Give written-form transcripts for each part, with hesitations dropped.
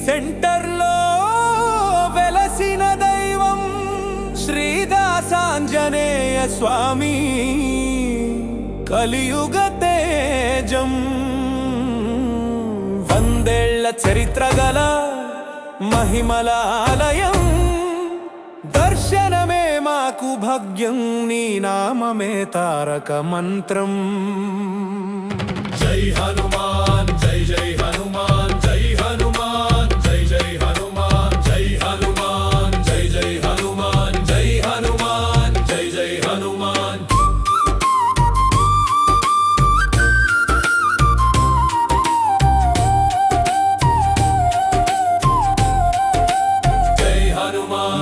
సెంటర్లో వెలసిన దైవం శ్రీదాసాంజనేయ స్వామి కలియుగ తేజం. వందేళ్ల చరిత్ర గల మహిమల ఆలయం, దర్శనమే మాకు భాగ్యం, నీ నామమే తారక మంత్రం. జై హనుమాన్ జై జై హనుమాన్ జై హనుమాన్ జై జై హనుమాన్ జై హనుమాన్ జై జై హనుమాన్ జై హనుమాన్ జై జై హనుమాన్.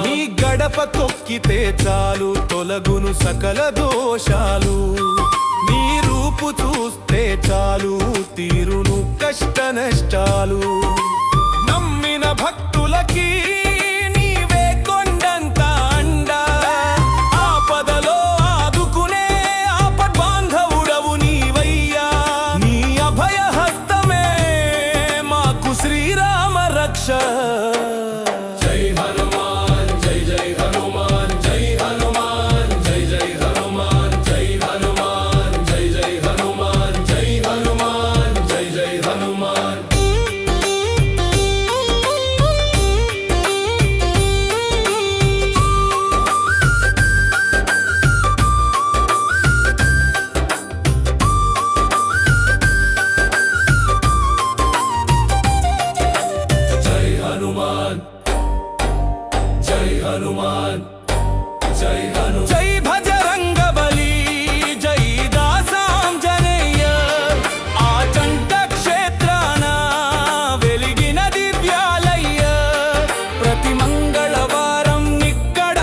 నీ గడప తొక్కితే చాలు తొలగును సకల దోషాలు, నీ రూపు చూస్తే చాలు తీరును కష్ట నష్టాలు. నమ్మిన భక్తులకి నీవే కొండంత అండా, ఆపదలో ఆదుకునే ఆపద్బాంధవుడవు నీవయ్యా. నీ అభయ హస్తమే మాకు శ్రీరామ రక్ష. జై భజరంగ బలి జై దాసాంజనేయ, ఆచంట క్షేత్రాన వెలిగిన దివ్యాలయ్య. ప్రతి మంగళవారం నిక్కడ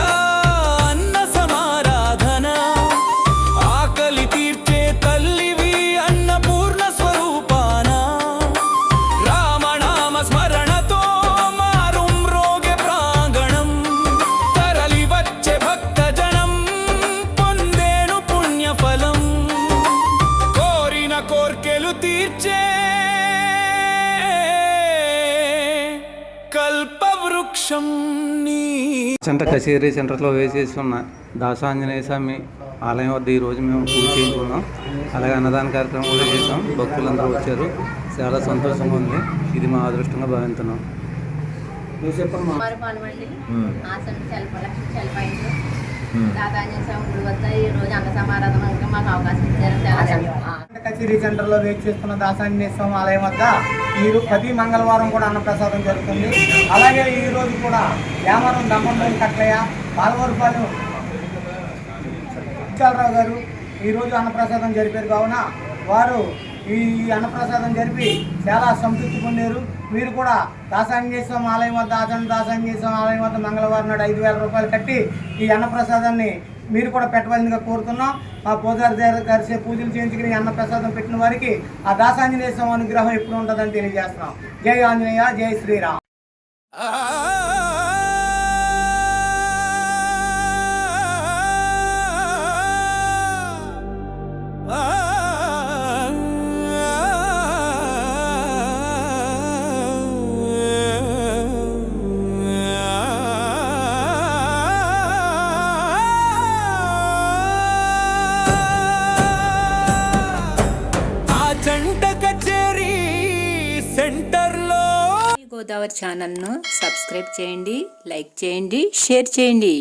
అన్న సమారాధన, ఆకలి తీర్చే తల్లివి అన్నపూర్ణ స్వరూపాన. రామనామ స్మరణతో మారుం రోగే ప్రాంగణం, తరలి వచ్చే భక్తజనం పొందేను పుణ్యఫలం. కోరిన కోర్కెలు తీర్చే కల్పవృక్షం నీ. సెంట కచేరీ సెంటర్లో వేసేసి ఉన్న దాసాంజనేయ స్వామి ఆలయం వద్ద ఈరోజు మేము పూజ చేయించుకున్నాం. అలాగే అన్నదాన కార్యక్రమం కూడా చేసాం. భక్తులందరూ వచ్చారు, చాలా సంతోషంగా ఉంది. ఇది మా అదృష్టంగా భావిస్తున్నాం. నువ్వు చెప్పమ్మా. కచేరీ సెంటర్లో వేచి చేస్తున్న దాసాంజనేయ స్వామి ఆలయం వద్ద మీరు ప్రతి మంగళవారం కూడా అన్నప్రసాదం జరుగుతుంది. అలాగే ఈ రోజు కూడా యామరం దమ్మం కట్లయ్య పాలవరపాలెం విశాలరావు గారు ఈరోజు అన్నప్రసాదం జరిపారు. కావున వారు ఈ అన్నప్రసాదం జరిపి చాలా సంతృప్తి పొందారు. మీరు కూడా దాసాంజనేయ స్వామి ఆలయం వద్ద దాసాంజనేయ స్వామి ఆలయం వద్ద మంగళవారం నాడు 5,000 రూపాయలు కట్టి ఈ అన్నప్రసాదాన్ని మీరు కూడా పెట్టవలసిందిగా కోరుతున్నాం. మా పూజారి గారి పూజలు చేయించుకుని అన్నప్రసాదం పెట్టిన వారికి ఆ దాసాంజనేయ స్వామి అనుగ్రహం ఎప్పుడు ఉంటుందని తెలియజేస్తున్నాం. జై ఆంజనేయ, జై శ్రీరామ్. గోదావరి ఛానల్ను సబ్స్క్రైబ్ చేయండి, లైక్ చేయండి, షేర్ చేయండి.